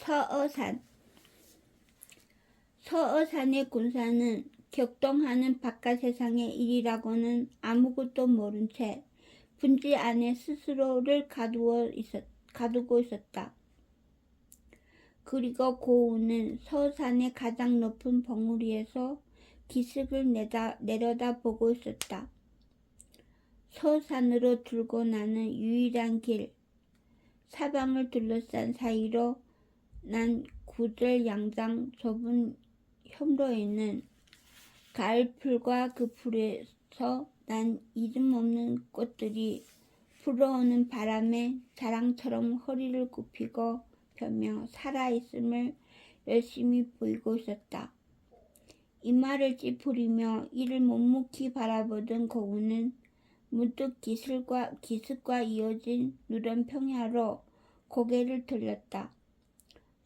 서어산. 서어산의 군사는 격동하는 바깥 세상의 일이라고는 아무것도 모른 채 분지 안에 스스로를 가두고 있었다. 그리고 고우는 서산의 가장 높은 봉우리에서 기슭을 내려다보고 있었다. 서산으로 들고 나는 유일한 길, 사방을 둘러싼 사이로 난 구들양장 좁은 혐로에는 가을풀과 그 풀에서 난 이름 없는 꽃들이 불어오는 바람에 자랑처럼 허리를 굽히고 펴며 살아있음을 열심히 보이고 있었다. 이마를 찌푸리며 이를 묵묵히 바라보던 고우는 문득 기슭과 이어진 누런 평야로 고개를 돌렸다.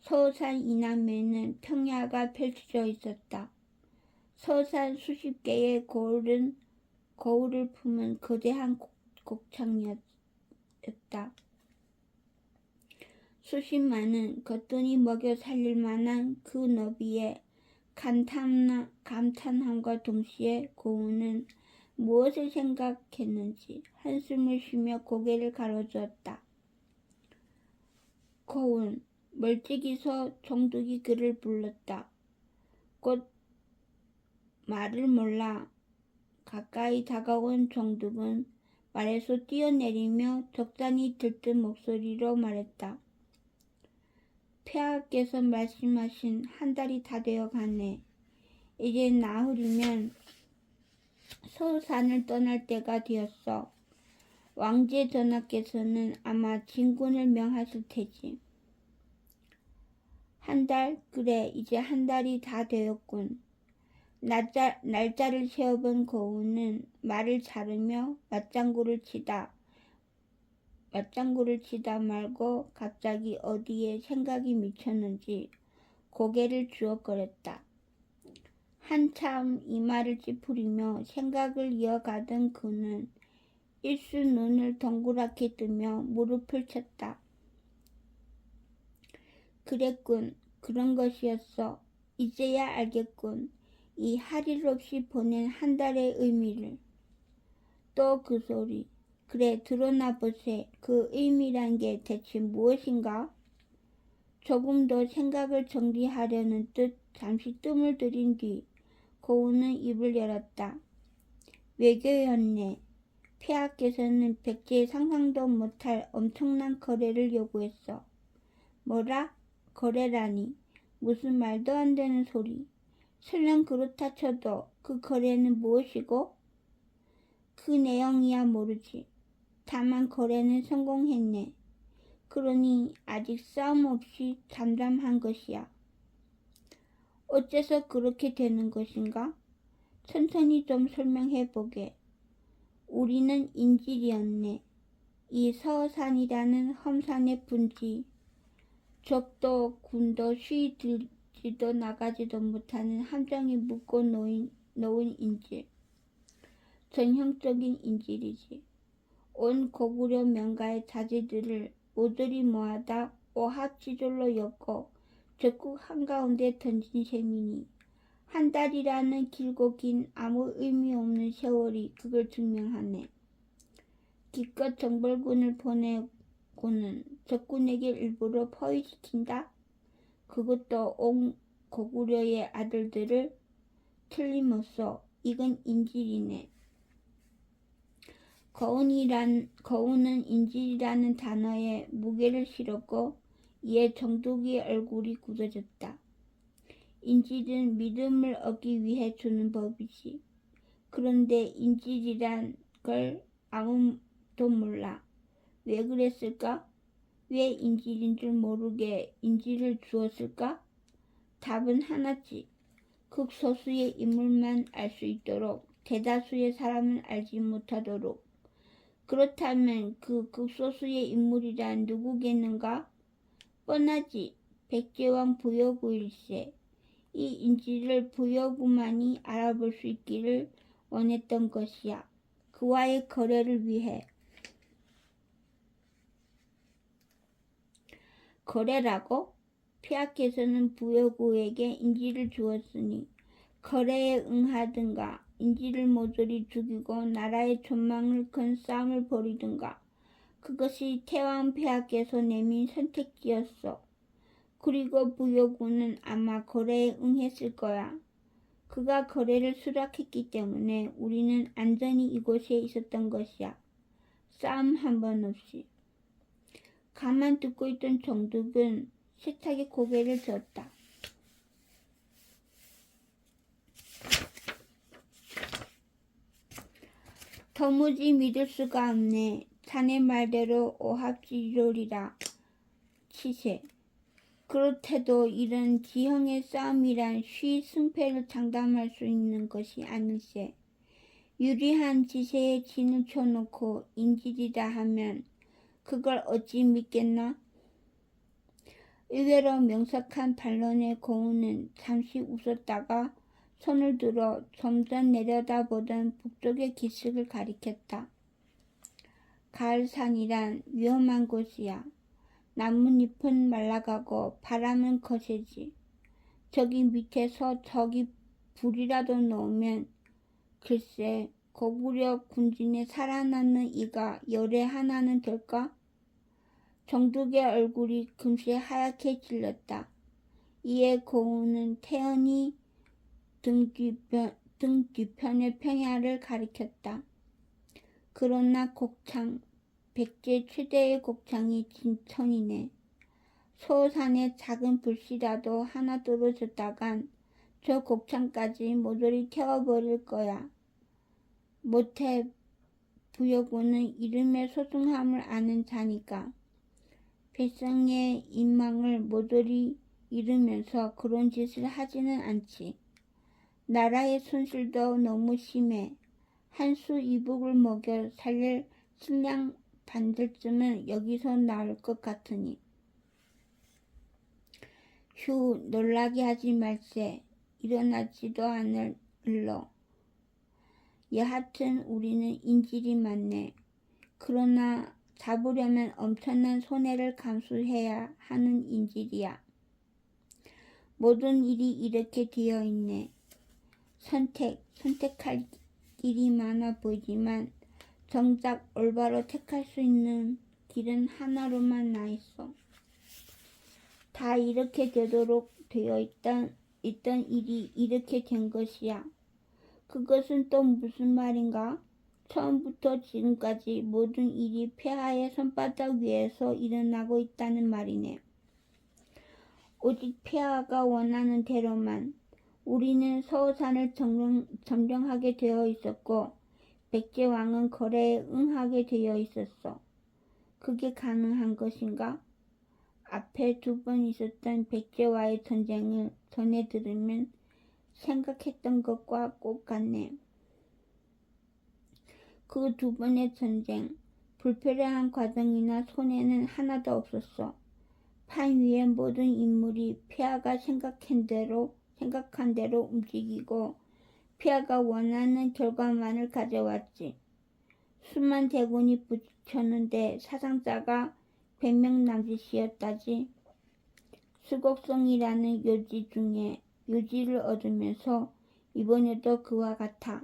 서산 이남에는 평야가 펼쳐져 있었다. 서산 수십 개의 거울을 품은 거대한 곡창이었다. 수십만은 거뜬히 먹여 살릴 만한 그 너비에 감탄함과 동시에 고우는 무엇을 생각했는지 한숨을 쉬며 고개를 가로주었다. 고운 멀찍이서 종둑이 그를 불렀다. 곧 말을 몰라 가까이 다가온 종둑은 말에서 뛰어내리며 적잖이 들뜬 목소리로 말했다. 폐하께서 말씀하신 한 달이 다 되어 가네. 이제 나흘이면 서산을 떠날 때가 되었어. 왕제 전하께서는 아마 진군을 명하실 테지. 한 달? 그래, 이제 한 달이 다 되었군. 날짜를 세어본 고우는 말을 자르며 맞장구를 치다 말고 갑자기 어디에 생각이 미쳤는지 고개를 주워거렸다. 한참 이마를 찌푸리며 생각을 이어가던 그는 일수 눈을 동그랗게 뜨며 무릎을 쳤다. 그랬군. 그런 것이었어. 이제야 알겠군. 이 할 일 없이 보낸 한 달의 의미를. 또 그 소리. 그래, 드러나 보세. 그 의미란 게 대체 무엇인가? 조금 더 생각을 정리하려는 듯 잠시 뜸을 들인 뒤 고우는 입을 열었다. 외교였네. 폐하께서는 백제 상상도 못할 엄청난 거래를 요구했어. 뭐라? 거래라니. 무슨 말도 안 되는 소리. 설령 그렇다 쳐도 그 거래는 무엇이고? 그 내용이야 모르지. 다만 거래는 성공했네. 그러니 아직 싸움 없이 잠잠한 것이야. 어째서 그렇게 되는 것인가? 천천히 좀 설명해 보게. 우리는 인질이었네. 이 서산이라는 험산의 분지. 적도 군도 쉬이 들지도 나가지도 못하는 함정에 묶어 놓은 인질. 전형적인 인질이지. 온 고구려 명가의 자제들을 모조리 모아다 오합지졸로 엮고 적국 한가운데 던진 셈이니 한 달이라는 길고 긴 아무 의미 없는 세월이 그걸 증명하네. 기껏 정벌군을 보내고는 적군에게 일부러 포위시킨다? 그것도 온 고구려의 아들들을? 틀림없어. 이건 인질이네. 거운은 인질이라는 단어에 무게를 실었고 이에 정독의 얼굴이 굳어졌다. 인질은 믿음을 얻기 위해 주는 법이지. 그런데 인질이란 걸 아무도 몰라. 왜 그랬을까? 왜 인질인 줄 모르게 인질을 주었을까? 답은 하나지. 극소수의 인물만 알 수 있도록 대다수의 사람은 알지 못하도록. 그렇다면 그 극소수의 인물이란 누구겠는가? 뻔하지. 백제왕 부여구일세. 이 인질을 부여구만이 알아볼 수 있기를 원했던 것이야. 그와의 거래를 위해. 거래라고? 폐하께서는 부여구에게 인지를 주었으니 거래에 응하든가 인지를 모조리 죽이고 나라의 존망을 큰 싸움을 벌이든가. 그것이 태왕 폐하께서 내민 선택지였어. 그리고 부여구는 아마 거래에 응했을 거야. 그가 거래를 수락했기 때문에 우리는 안전히 이곳에 있었던 것이야. 싸움 한 번 없이. 가만 듣고 있던 정득은 식탁에 고개를 들었다. 도무지 믿을 수가 없네. 자네 말대로 오합지졸이라 치세. 그렇대도 이런 지형의 싸움이란 쉬 승패를 장담할 수 있는 것이 아닐세. 유리한 지세에 진을 쳐놓고 인질이라 하면 그걸 어찌 믿겠나? 의외로 명석한 반론의 고은은 잠시 웃었다가 손을 들어 좀 전 내려다보던 북쪽의 기슭을 가리켰다. 가을산이란 위험한 곳이야. 나뭇잎은 말라가고 바람은 거세지. 저기 밑에서 저기 불이라도 놓으면 글쎄 고구려 군진에 살아남는 이가 열에 하나는 될까? 정득의 얼굴이 금세 하얗게 질렸다. 이에 고은은 태연히 등 뒤편의 평야를 가리켰다. 그러나 곡창, 백제 최대의 곡창이 진천이네. 소산에 작은 불씨라도 하나 떨어졌다간 저 곡창까지 모조리 태워버릴 거야. 못해 부여구는 이름의 소중함을 아는 자니까. 백성의 인망을 모조리 잃으면서 그런 짓을 하지는 않지. 나라의 손실도 너무 심해. 한 수 이북을 먹여 살릴 식량 반들쯤은 여기서 나올 것 같으니. 휴, 놀라게 하지 말세. 일어나지도 않을러. 여하튼 우리는 인질이 많네. 그러나 잡으려면 엄청난 손해를 감수해야 하는 인질이야. 모든 일이 이렇게 되어 있네. 선택할 길이 많아 보이지만 정작 올바로 택할 수 있는 길은 하나로만 나 있어. 다 이렇게 되도록 되어 있던 일이 이렇게 된 것이야. 그것은 또 무슨 말인가? 처음부터 지금까지 모든 일이 폐하의 손바닥 위에서 일어나고 있다는 말이네. 오직 폐하가 원하는 대로만. 우리는 서호산을 점령하게 되어 있었고 백제왕은 거래에 응하게 되어 있었어. 그게 가능한 것인가? 앞에 2번 있었던 백제와의 전쟁을 전해 들으면 생각했던 것과 꼭 같네. 그 2번의 전쟁, 불필요한 과정이나 손해는 하나도 없었어. 판 위의 모든 인물이 폐하가 생각한 대로 움직이고 폐하가 원하는 결과만을 가져왔지. 수만 대군이 부딪혔는데 사상자가 100명 남짓이었다지. 수곡성이라는 요지 중에 요지를 얻으면서 이번에도 그와 같아.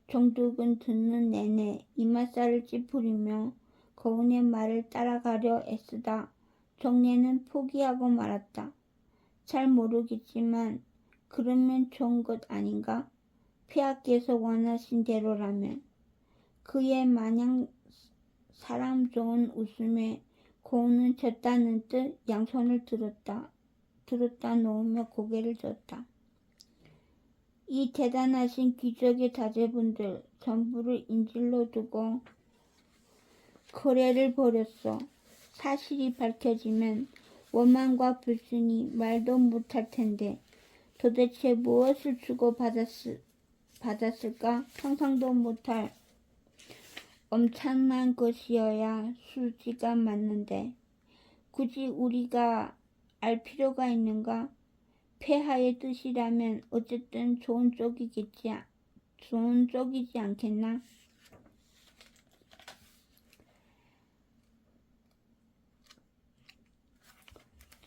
정득은 듣는 내내 이맛살을 찌푸리며 고은의 말을 따라가려 애쓰다 정례는 포기하고 말았다. 잘 모르겠지만 그러면 좋은 것 아닌가? 폐하께서 원하신 대로라면. 그의 마냥 사람 좋은 웃음에 고은은 졌다는 듯 양손을 들었다 놓으며 고개를 젓다. 이 대단하신 귀족의 자제분들 전부를 인질로 두고 거래를 벌였어. 사실이 밝혀지면 원망과 불순이 말도 못할 텐데 도대체 무엇을 주고 받았을까? 상상도 못할 엄청난 것이어야 수지가 맞는데 굳이 우리가 알 필요가 있는가? 폐하의 뜻이라면 어쨌든 좋은 쪽이지 않겠나?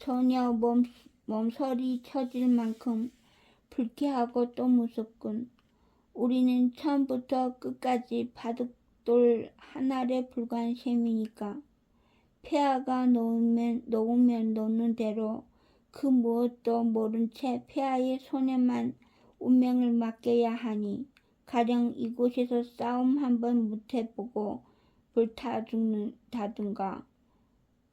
전혀 몸서리 쳐질 만큼 불쾌하고 또 무섭군. 우리는 처음부터 끝까지 바둑돌 한 알에 불과한 셈이니까 폐하가 놓으면 놓는 대로 그 무엇도 모른 채 폐하의 손에만 운명을 맡겨야 하니 가령 이곳에서 싸움 한번 못해보고 불타 죽는다든가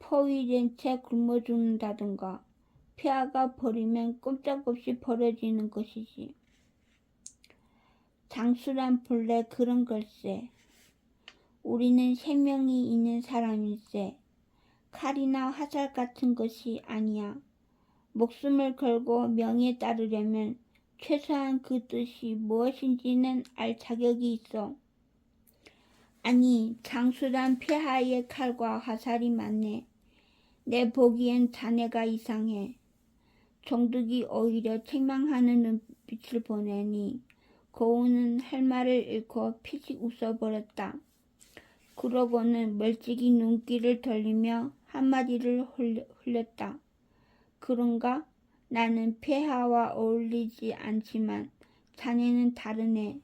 포위된 채 굶어 죽는다든가 폐하가 버리면 꼼짝없이 버려지는 것이지. 장수란 본래 그런 걸세. 우리는 생명이 있는 사람일세. 칼이나 화살 같은 것이 아니야. 목숨을 걸고 명에 따르려면 최소한 그 뜻이 무엇인지는 알 자격이 있어. 아니, 장수란 폐하의 칼과 화살이 맞네. 내 보기엔 자네가 이상해. 정득이 오히려 책망하는 눈빛을 보내니 고우는 할 말을 잃고 피식 웃어버렸다. 그러고는 멀찍이 눈길을 돌리며 한마디를 흘렸다. 그런가? 나는 폐하와 어울리지 않지만 자네는 다르네.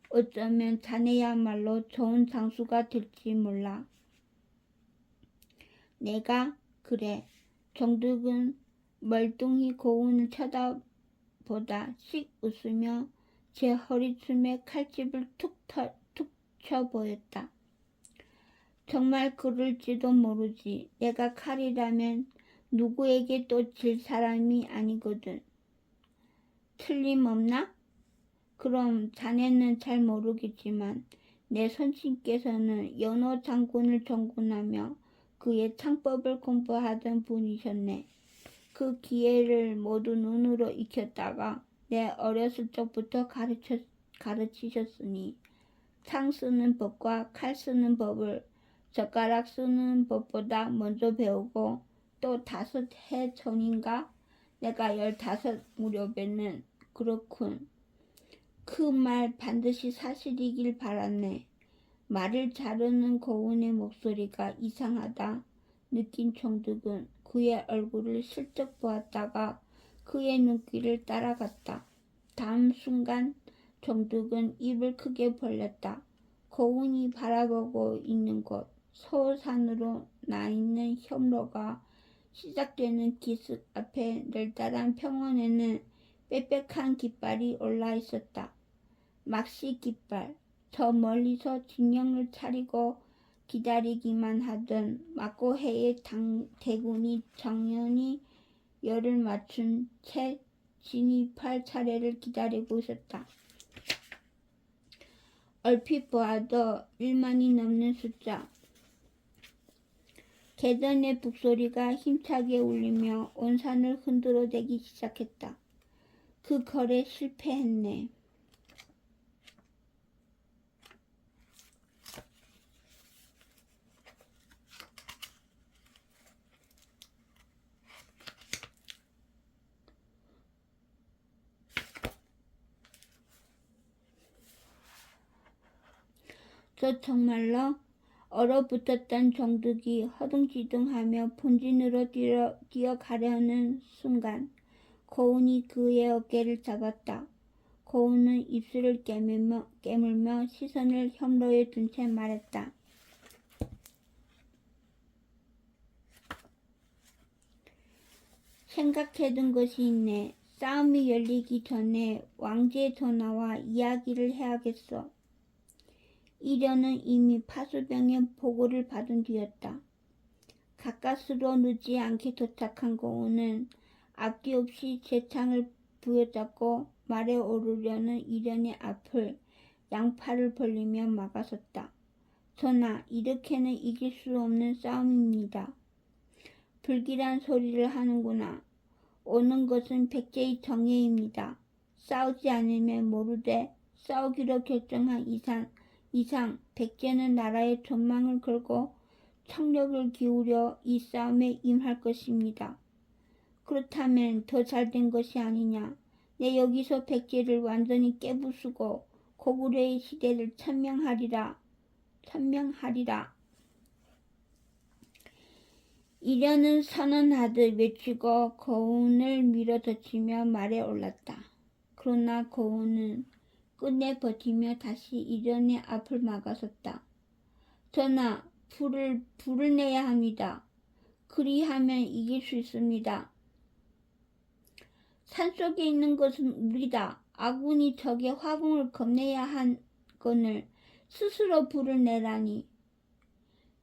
어쩌면 자네야말로 좋은 장수가 될지 몰라. 내가? 그래. 정득은 멀뚱히 고운을 쳐다보다 씩 웃으며 제 허리춤에 칼집을 툭 쳐 보였다. 정말 그럴지도 모르지. 내가 칼이라면 누구에게 또 질 사람이 아니거든. 틀림없나? 그럼 자네는 잘 모르겠지만 내 손님께서는 연호 장군을 전군하며 그의 창법을 공부하던 분이셨네. 그 기회를 모두 눈으로 익혔다가 내 어렸을 적부터 가르치셨으니 창 쓰는 법과 칼 쓰는 법을 젓가락 쓰는 법보다 먼저 배우고 또 5해 전인가 내가 15 무렵에는 그렇군. 그 말 반드시 사실이길 바랐네. 말을 자르는 고운의 목소리가 이상하다 느낀 정득은 그의 얼굴을 슬쩍 보았다가 그의 눈길을 따라갔다. 다음 순간 정득은 입을 크게 벌렸다. 고운이 바라보고 있는 곳 서산으로 나있는 협로가 시작되는 기슭 앞에 널따란 평원에는 빽빽한 깃발이 올라 있었다. 막시 깃발. 저 멀리서 진영을 차리고 기다리기만 하던 막고해의 대군이 정연히 열을 맞춘 채 진입할 차례를 기다리고 있었다. 얼핏 보아도 1만이 넘는 숫자. 개전의 북소리가 힘차게 울리며 온 산을 흔들어대기 시작했다. 그 거래 실패했네. 저 정말로? 얼어붙었던 정득이 허둥지둥하며 본진으로 뛰어가려는 순간 고운이 그의 어깨를 잡았다. 고운은 입술을 깨물며 시선을 혐로에 둔 채 말했다. 생각해둔 것이 있네. 싸움이 열리기 전에 왕제 전하와 이야기를 해야겠어. 이련은 이미 파수병의 보고를 받은 뒤였다. 가까스로 늦지 않게 도착한 고운은 앞뒤 없이 제 창을 부여잡고 말에 오르려는 이련의 앞을 양팔을 벌리며 막아섰다. 전하, 이렇게는 이길 수 없는 싸움입니다. 불길한 소리를 하는구나. 오는 것은 백제의 정예입니다. 싸우지 않으면 모르되 싸우기로 결정한 이상 백제는 나라의 존망을 걸고 청력을 기울여 이 싸움에 임할 것입니다. 그렇다면 더 잘된 것이 아니냐. 내 여기서 백제를 완전히 깨부수고 고구려의 시대를 천명하리라. 이련은 선언하듯 외치고 거운을 밀어젖히며 말에 올랐다. 그러나 거운은 끝내 버티며 다시 이련의 앞을 막아섰다. 전하, 불을 내야 합니다. 그리하면 이길 수 있습니다. 산속에 있는 것은 우리다. 아군이 적의 화풍을 겁내야 한건을 스스로 불을 내라니.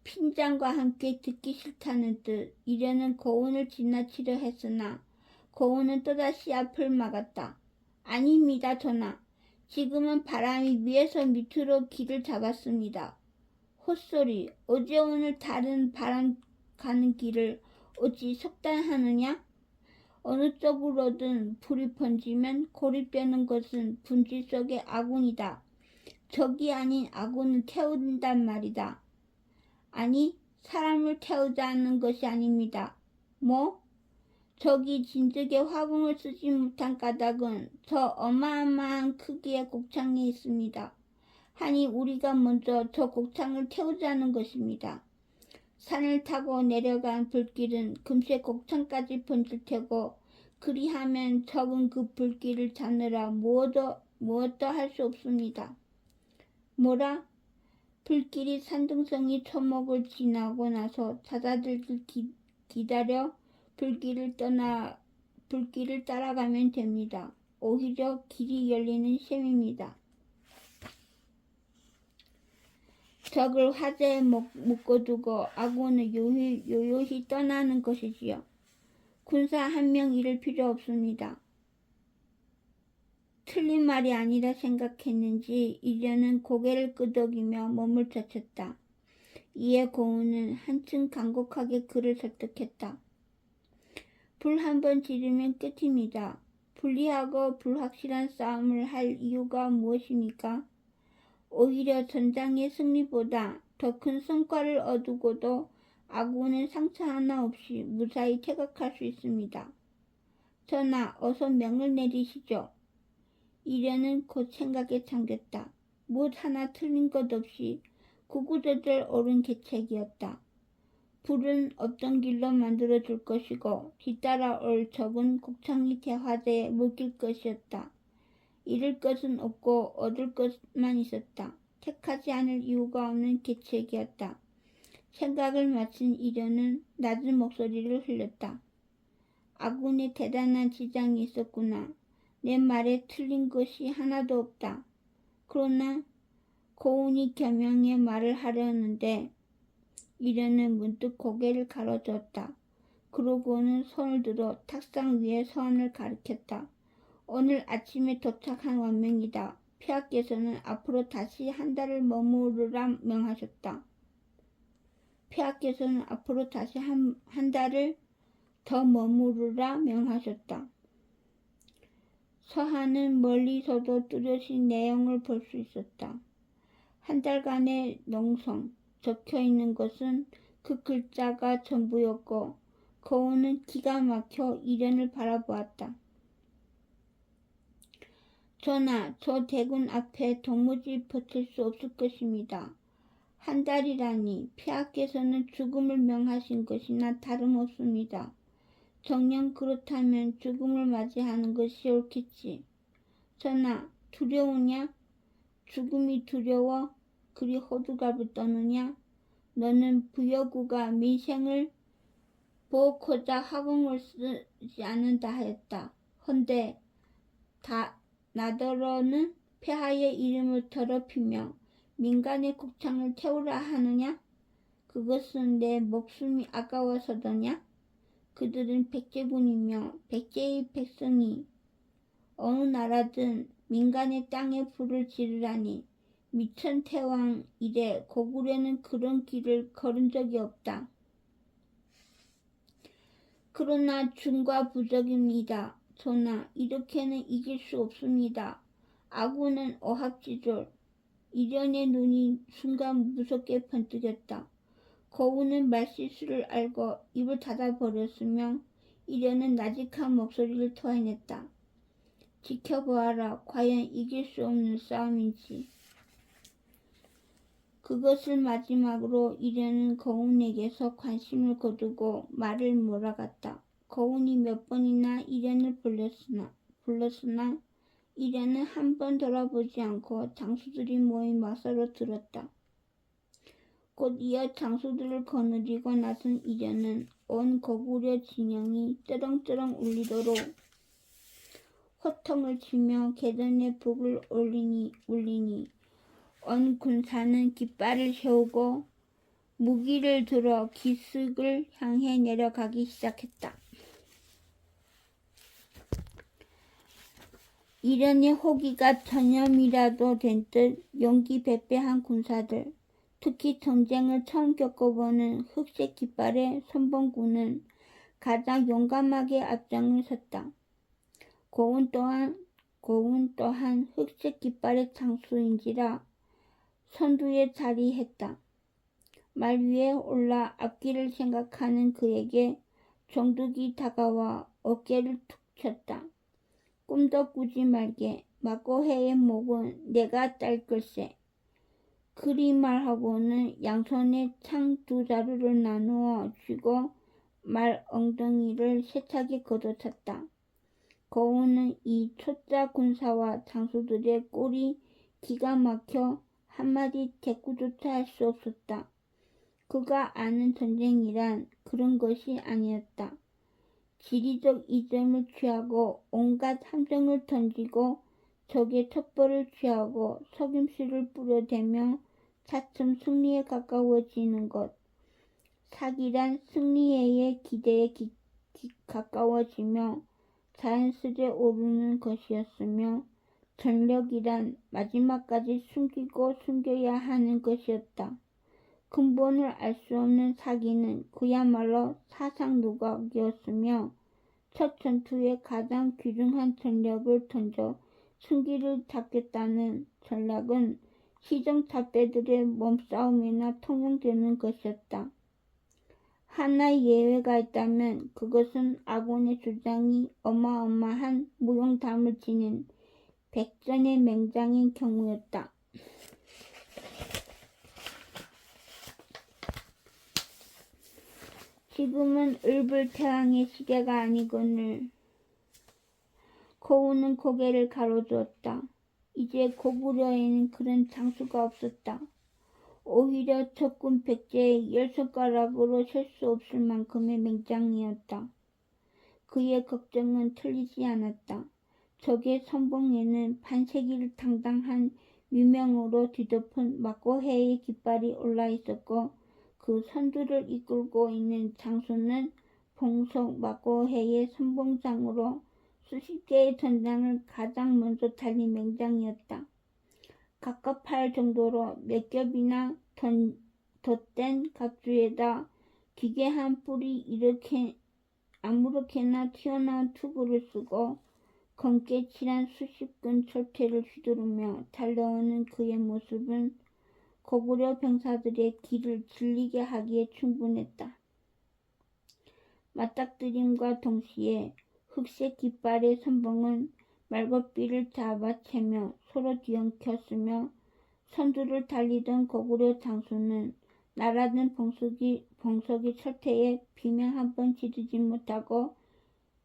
핀장과 함께 듣기 싫다는 뜻. 이련은 거운을 지나치려 했으나 거운은 또다시 앞을 막았다. 아닙니다, 전하. 지금은 바람이 위에서 밑으로 길을 잡았습니다. 헛소리. 어제 오늘 다른 바람 가는 길을 어찌 속단하느냐? 어느 쪽으로든 불이 번지면 고립되는 것은 분지 속의 아군이다. 적이 아닌 아군을 태운단 말이다. 아니, 사람을 태우자는 것이 아닙니다. 뭐? 적이 진즉에 화붕을 쓰지 못한 까닭은 저 어마어마한 크기의 곡창에 있습니다. 하니 우리가 먼저 저 곡창을 태우자는 것입니다. 산을 타고 내려간 불길은 금세 곡창까지 번질 테고 그리하면 적은 그 불길을 잡느라 무엇도 할 수 없습니다. 뭐라? 불길이 산등성이 초목을 지나고 나서 잦아들길 기다려 불길을 따라가면 됩니다. 오히려 길이 열리는 셈입니다. 적을 화재에 묶어두고 아군을 요요히 떠나는 것이지요. 군사 한 명 잃을 필요 없습니다. 틀린 말이 아니라 생각했는지 이련은 고개를 끄덕이며 몸을 젖혔다. 이에 고운은 한층 간곡하게 그를 설득했다. 불 한 번 지르면 끝입니다. 불리하고 불확실한 싸움을 할 이유가 무엇입니까? 오히려 전장의 승리보다 더 큰 성과를 얻고도 아군은 상처 하나 없이 무사히 퇴각할 수 있습니다. 전하, 어서 명을 내리시죠. 이련은 곧 생각에 잠겼다. 무엇 하나 틀린 것 없이 구구절절 옳은 계책이었다. 불은 없던 길로 만들어줄 것이고 뒤따라 올 적은 곡창이 대화대에 묶일 것이었다. 잃을 것은 없고 얻을 것만 있었다. 택하지 않을 이유가 없는 계책이었다. 생각을 마친 이련은 낮은 목소리를 흘렸다. 아군에 대단한 지장이 있었구나. 내 말에 틀린 것이 하나도 없다. 그러나 고운이 겸양의 말을 하려는데 이련은 문득 고개를 가로주었다. 그러고는 손을 들어 탁상 위에 서원을 가리켰다. 오늘 아침에 도착한 원명이다. 폐하께서는 앞으로 다시 한 달을 머무르라 명하셨다. 폐하께서는 앞으로 다시 한 달을 더 머무르라 명하셨다. 서한은 멀리서도 뚜렷이 내용을 볼 수 있었다. 한 달간의 농성, 적혀있는 것은 그 글자가 전부였고 거운은 기가 막혀 이련을 바라보았다. 전하, 저 대군 앞에 도무지 버틸 수 없을 것입니다. 한 달이라니 폐하께서는 죽음을 명하신 것이나 다름없습니다. 정녕 그렇다면 죽음을 맞이하는 것이 옳겠지. 전하, 두려우냐? 죽음이 두려워? 그리 호들갑을 떠느냐? 너는 부여구가 민생을 보호코자 화봉을 쓰지 않는다 하였다. 헌데 나더러는 폐하의 이름을 더럽히며 민간의 곡창을 태우라 하느냐? 그것은 내 목숨이 아까워서더냐? 그들은 백제군이며 백제의 백성이 어느 나라든 민간의 땅에 불을 지르라니 미천태왕 이래 고구려는 그런 길을 걸은 적이 없다. 그러나 중과 부적입니다. 전하, 이렇게는 이길 수 없습니다. 아군은 어합지졸. 이련의 눈이 순간 무섭게 번뜩였다. 거운은 말실수를 알고 입을 닫아버렸으며 이련은 나직한 목소리를 토해냈다. 지켜보아라. 과연 이길 수 없는 싸움인지. 그것을 마지막으로 이련은 거운에게서 관심을 거두고 말을 몰아갔다. 거운이 몇 번이나 이련을 불렀으나 이련은 한 번 돌아보지 않고 장수들이 모인 마사로 들었다. 곧 이어 장수들을 거느리고 나선 이련은 온 고구려 진영이 쩌렁쩌렁 울리도록 호통을 치며 계단에 북을 울리니 온 군사는 깃발을 세우고 무기를 들어 기슭을 향해 내려가기 시작했다. 이련의 호기가 전염이라도 된 듯 용기배배한 군사들, 특히 전쟁을 처음 겪어보는 흑색 깃발의 선봉군은 가장 용감하게 앞장을 섰다. 고운 또한 흑색 깃발의 장수인지라 선두에 자리했다. 말 위에 올라 앞길을 생각하는 그에게 정둑이 다가와 어깨를 툭 쳤다. 꿈도 꾸지 말게. 마고해의 목은 내가 딸 걸세. 그리 말하고는 양손에 창 두 자루를 나누어 쥐고 말 엉덩이를 세차게 걷어찼다. 거운은 이 초짜 군사와 장수들의 꼴이 기가 막혀 한마디 대꾸조차 할 수 없었다. 그가 아는 전쟁이란 그런 것이 아니었다. 지리적 이점을 취하고 온갖 함정을 던지고 적의 첩보를 취하고 속임수를 뿌려대며 차츰 승리에 가까워지는 것. 사기란 승리의 기대에 가까워지며 자연스레 오르는 것이었으며 전력이란 마지막까지 숨기고 숨겨야 하는 것이었다. 근본을 알 수 없는 사기는 그야말로 사상 누각이었으며 첫 전투에 가장 귀중한 전력을 던져 승기를 잡겠다는 전략은 시정잡배들의 몸싸움이나 통용되는 것이었다. 하나의 예외가 있다면 그것은 아곤의 주장이 어마어마한 무용담을 지닌 백전의 맹장인 경우였다. 지금은 을불태왕의 시대가 아니거늘. 거운은 고개를 가로주었다. 이제 고구려에는 그런 장수가 없었다. 오히려 적군 백제의 10손가락으로 셀 수 없을 만큼의 맹장이었다. 그의 걱정은 틀리지 않았다. 적의 선봉에는 반세기를 당당한 위명으로 뒤덮은 마고해의 깃발이 올라 있었고 그 선두를 이끌고 있는 장수는 봉속 마고해의 선봉장으로 수십 개의 전장을 가장 먼저 달린 맹장이었다. 갑갑할 정도로 몇 겹이나 덧댄 갑주에다 기괴한 뿔이 이렇게 아무렇게나 튀어나온 투구를 쓰고 검게 칠한 수십 근 철퇴를 휘두르며 달려오는 그의 모습은 고구려 병사들의 길을 질리게 하기에 충분했다. 맞닥뜨림과 동시에 흑색 깃발의 선봉은 말것비를 잡아채며 서로 뒤엉켰으며 선두를 달리던 고구려 장수는 날아든 봉석이 철퇴에 비명 한 번 지르지 못하고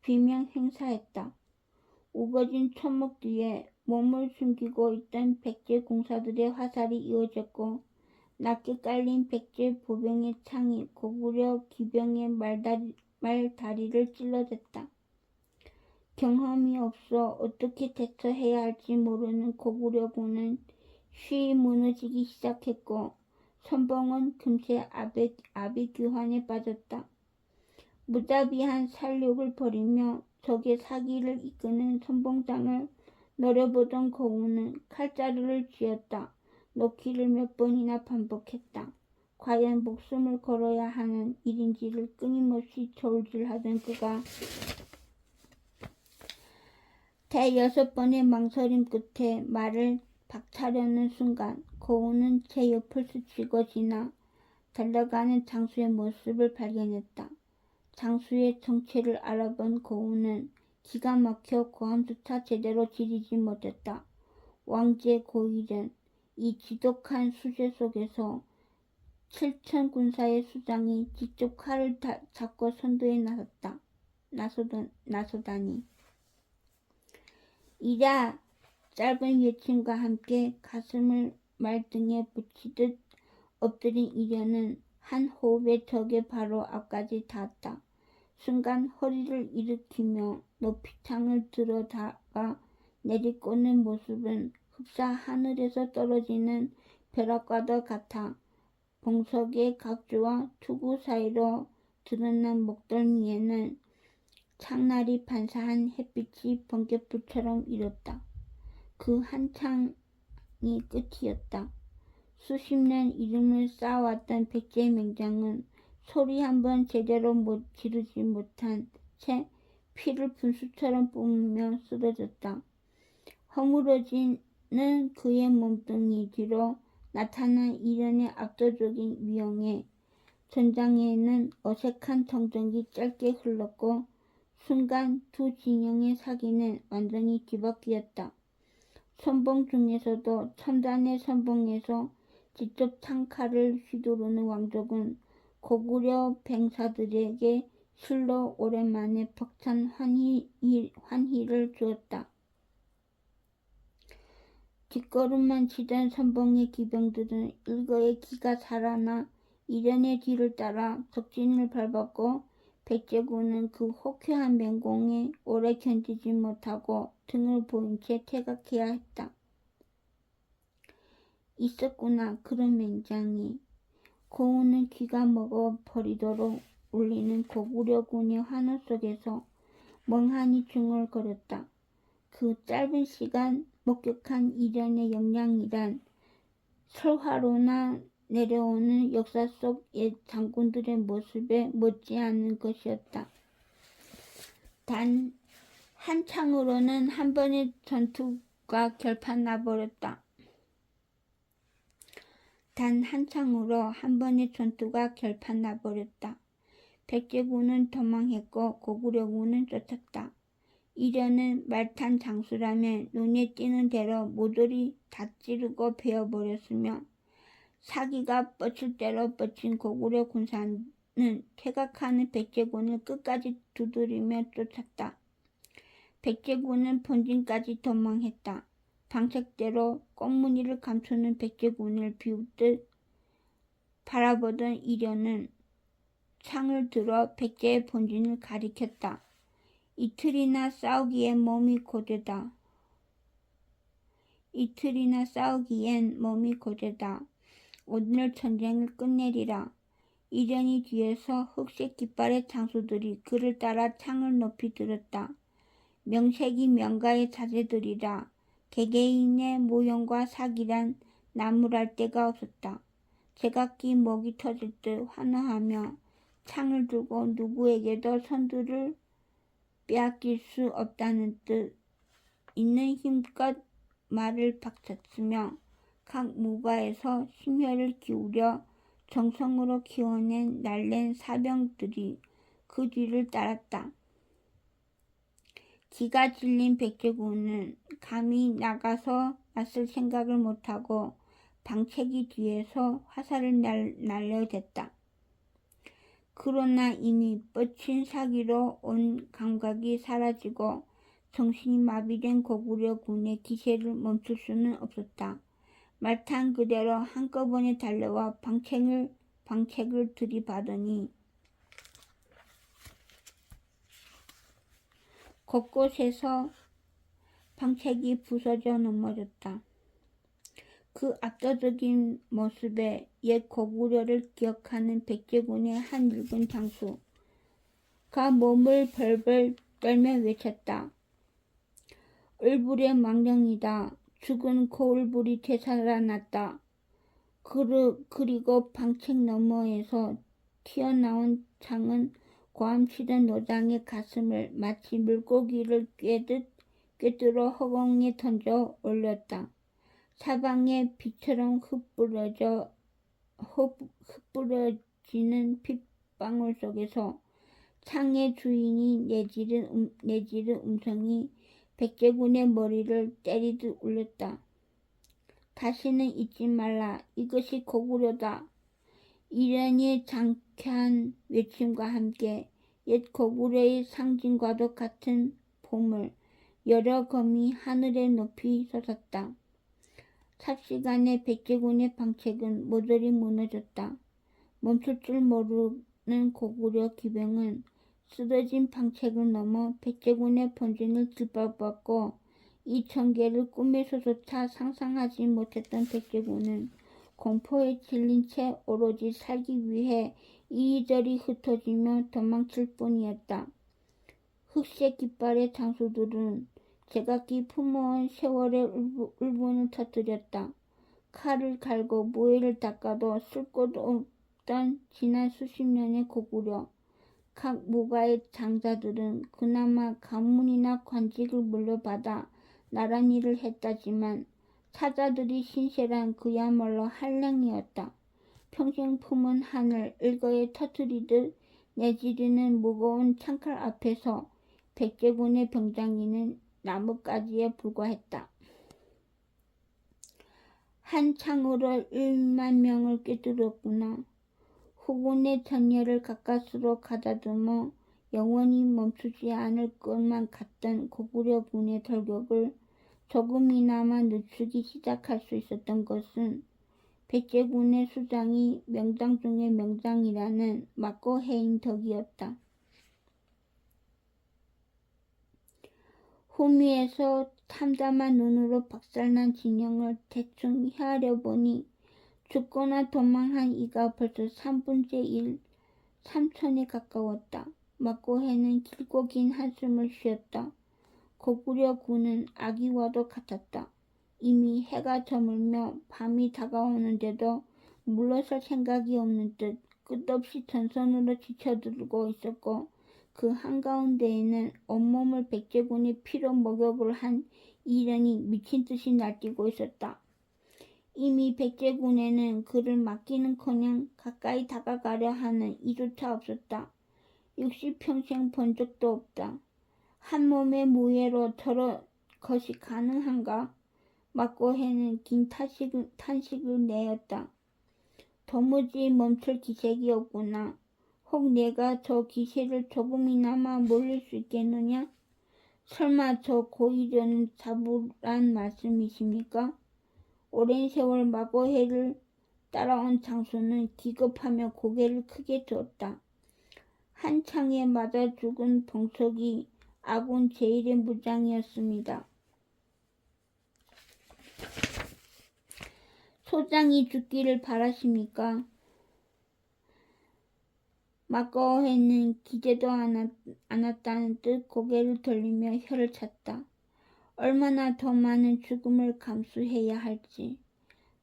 비명 행사했다. 우거진 초목 뒤에 몸을 숨기고 있던 백제 공사들의 화살이 이어졌고 낮게 깔린 백제 보병의 창이 고구려 기병의 말다리를 찔러댔다. 경험이 없어 어떻게 대처해야 할지 모르는 고구려군은 쉬이 무너지기 시작했고 선봉은 금세 아비규환에 빠졌다. 무자비한 살육을 벌이며 적의 사기를 이끄는 선봉장을 노려보던 거운은 칼자루를 쥐었다 놓기를 몇 번이나 반복했다. 과연 목숨을 걸어야 하는 일인지를 끊임없이 저울질하던 그가 대여섯 번의 망설임 끝에 말을 박차려는 순간 거운은 제 옆을 스치고 지나 달려가는 장수의 모습을 발견했다. 장수의 정체를 알아본 거운은 기가 막혀 고함조차 제대로 지르지 못했다. 왕제 고이련, 이 지독한 수재 속에서 7천 군사의 수장이 직접 칼을 잡고 선두에 나서다니. 이라 짧은 외침과 함께 가슴을 말등에 붙이듯 엎드린 이련은 한 호흡에 적의 바로 앞까지 닿았다. 순간 허리를 일으키며 높이 창을 들어다가 내리꽂는 모습은 흡사 하늘에서 떨어지는 벼락과도 같아 봉석의 각주와 투구 사이로 드러난 목덜미에는 창날이 반사한 햇빛이 번갯불처럼 일었다. 그 한 창이 끝이었다. 수십 년 이름을 쌓아왔던 백제 맹장은 소리 한번 제대로 지르지 못한 채 피를 분수처럼 뿜으며 쓰러졌다. 허물어지는 그의 몸뚱이 뒤로 나타난 이련의 압도적인 위용에 전장에는 어색한 정적이 짧게 흘렀고 순간 두 진영의 사기는 완전히 뒤바뀌었다. 선봉 중에서도 첨단의 선봉에서 직접 창칼을 휘두르는 왕족은 고구려 병사들에게 실로 오랜만에 벅찬 환희를 주었다. 뒷걸음만 치던 선봉의 기병들은 일거에 기가 살아나 이련의 뒤를 따라 적진을 밟았고 백제군은 그 호쾌한 맹공에 오래 견디지 못하고 등을 보인 채 퇴각해야 했다. 있었구나 그런 맹장이. 고운은 귀가 먹어 버리도록 울리는 고구려군의 환호 속에서 멍하니 중얼거렸다. 그 짧은 시간 목격한 이련의 역량이란 설화로나 내려오는 역사 속 옛 장군들의 모습에 못지않은 것이었다. 단 한 창으로는 한 번의 전투가 결판 나버렸다. 단 한 창으로 한 번의 전투가 결판 나버렸다. 백제군은 도망했고 고구려군은 쫓았다. 이련은 말탄 장수라면 눈에 띄는 대로 모조리 다 찌르고 베어버렸으며 사기가 뻗칠 대로 뻗친 고구려 군사는 퇴각하는 백제군을 끝까지 두드리며 쫓았다. 백제군은 본진까지 도망했다. 방책대로 꽁무니를 감추는 백제군을 비웃듯 바라보던 이련은 창을 들어 백제의 본진을 가리켰다. 이틀이나 싸우기엔 몸이 고되다. 오늘 전쟁을 끝내리라. 이련이 뒤에서 흑색 깃발의 장수들이 그를 따라 창을 높이 들었다. 명색이 명가의 자제들이라. 개개인의 모형과 사기란 나무랄 데가 없었다. 제각기 목이 터질 듯 환호하며 창을 들고 누구에게도 선두를 빼앗길 수 없다는 뜻 있는 힘껏 말을 박쳤으며 각 무가에서 심혈을 기울여 정성으로 키워낸 날랜 사병들이 그 뒤를 따랐다. 기가 질린 백제군은 감히 나가서 맞설 생각을 못하고 방책이 뒤에서 화살을 날려댔다. 그러나 이미 뻗친 사기로 온 감각이 사라지고 정신이 마비된 고구려군의 기세를 멈출 수는 없었다. 말탄 그대로 한꺼번에 달려와 방책을 들이받으니 곳곳에서 방책이 부서져 넘어졌다. 그 압도적인 모습에 옛 고구려를 기억하는 백제군의 한 늙은 장수가 몸을 벌벌 떨며 외쳤다. 을불의 망령이다. 죽은 고을불이 되살아났다. 그리고 방책 너머에서 튀어나온 창은 고함치던 노장의 가슴을 마치 물고기를 꿰뚫어 허공에 던져 올렸다. 사방에 비처럼 흩뿌려지는 핏방울 속에서 창의 주인이 내지른 음성이 백제군의 머리를 때리듯 울렸다. 다시는 잊지 말라. 이것이 고구려다. 이련의 장쾌한 외침과 함께 옛 고구려의 상징과도 같은 보물 여러 검이 하늘에 높이 솟았다. 삽시간에 백제군의 방책은 모조리 무너졌다. 멈출 줄 모르는 고구려 기병은 쓰러진 방책을 넘어 백제군의 본진을 짓밟았고, 이 전개를 꿈에서조차 상상하지 못했던 백제군은 공포에 질린 채 오로지 살기 위해 이리저리 흩어지며 도망칠 뿐이었다. 흑색 깃발의 장수들은 제각기 품어온 세월의 울분을 터뜨렸다. 칼을 갈고 무예를 닦아도 쓸 곳 없던 지난 수십 년의 고구려. 각 무가의 장자들은 그나마 가문이나 관직을 물려받아 나란히를 했다지만 사자들이 신세란 그야말로 한량이었다. 평생 품은 한을 일거에 터뜨리듯 내지르는 무거운 창칼 앞에서 백제군의 병장이는 나뭇가지에 불과했다. 한 창으로 1만 명을 꿰뚫었구나. 후군의 전열을 가까스로 가다듬어 영원히 멈추지 않을 것만 같던 고구려군의 돌격을 조금이나마 늦추기 시작할 수 있었던 것은 백제군의 수장이 명장 중의 명장이라는 막고해인 덕이었다. 후미에서 탐담한 눈으로 박살난 진영을 대충 헤아려보니 죽거나 도망한 이가 벌써 3분의 1, 3천에 가까웠다. 막고해는 길고 긴 한숨을 쉬었다. 고구려 군은 아기와도 같았다. 이미 해가 저물며 밤이 다가오는데도 물러설 생각이 없는 듯 끝없이 전선으로 지쳐들고 있었고, 그 한가운데에는 온몸을 백제군의 피로 목욕을 한 이련이 미친 듯이 날뛰고 있었다. 이미 백제군에는 그를 맡기는커녕 가까이 다가가려 하는 이조차 없었다. 60평생 본 적도 없다. 한 몸의 무예로 저런 것이 가능한가? 막고해는 긴 탄식을 내었다. 도무지 멈출 기색이 없구나. 혹 내가 저 기세를 조금이나마 몰릴 수 있겠느냐? 설마 저 고이려는 자부란 말씀이십니까? 오랜 세월 막고해를 따라온 장수는 기겁하며 고개를 크게 들었다. 한 창에 맞아 죽은 봉석이 아군 제1의 무장이었습니다. 소장이 죽기를 바라십니까? 막고해는 기대도 않았다는 듯 고개를 돌리며 혀를 찼다. 얼마나 더 많은 죽음을 감수해야 할지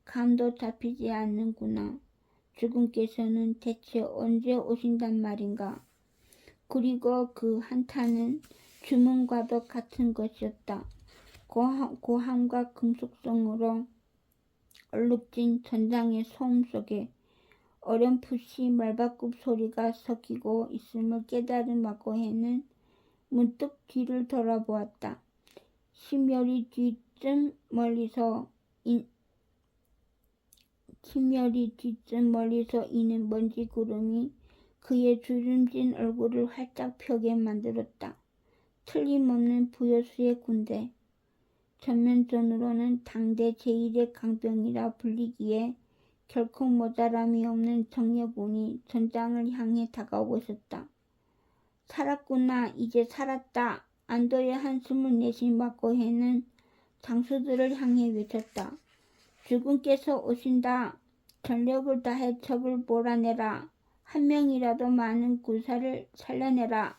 감도 잡히지 않는구나. 주군께서는 대체 언제 오신단 말인가? 그리고 그 한탄은 주문과도 같은 것이었다. 고함과 금속성으로 얼룩진 전장의 소음 속에 어렴풋이 말발굽 소리가 섞이고 있음을 깨달은 막고해는 문득 뒤를 돌아보았다. 심열이 뒤쯤 멀리서 이는 먼지 구름이 그의 주름진 얼굴을 활짝 펴게 만들었다. 틀림없는 부여수의 군대. 전면전으로는 당대 제1의 강병이라 불리기에 결코 모자람이 없는 정예군이 전장을 향해 다가오고 있었다. 살았구나. 이제 살았다. 안도의 한숨을 내쉰 막고해는 장수들을 향해 외쳤다. 주군께서 오신다. 전력을 다해 적을 몰아내라. 한 명이라도 많은 군사를 살려내라.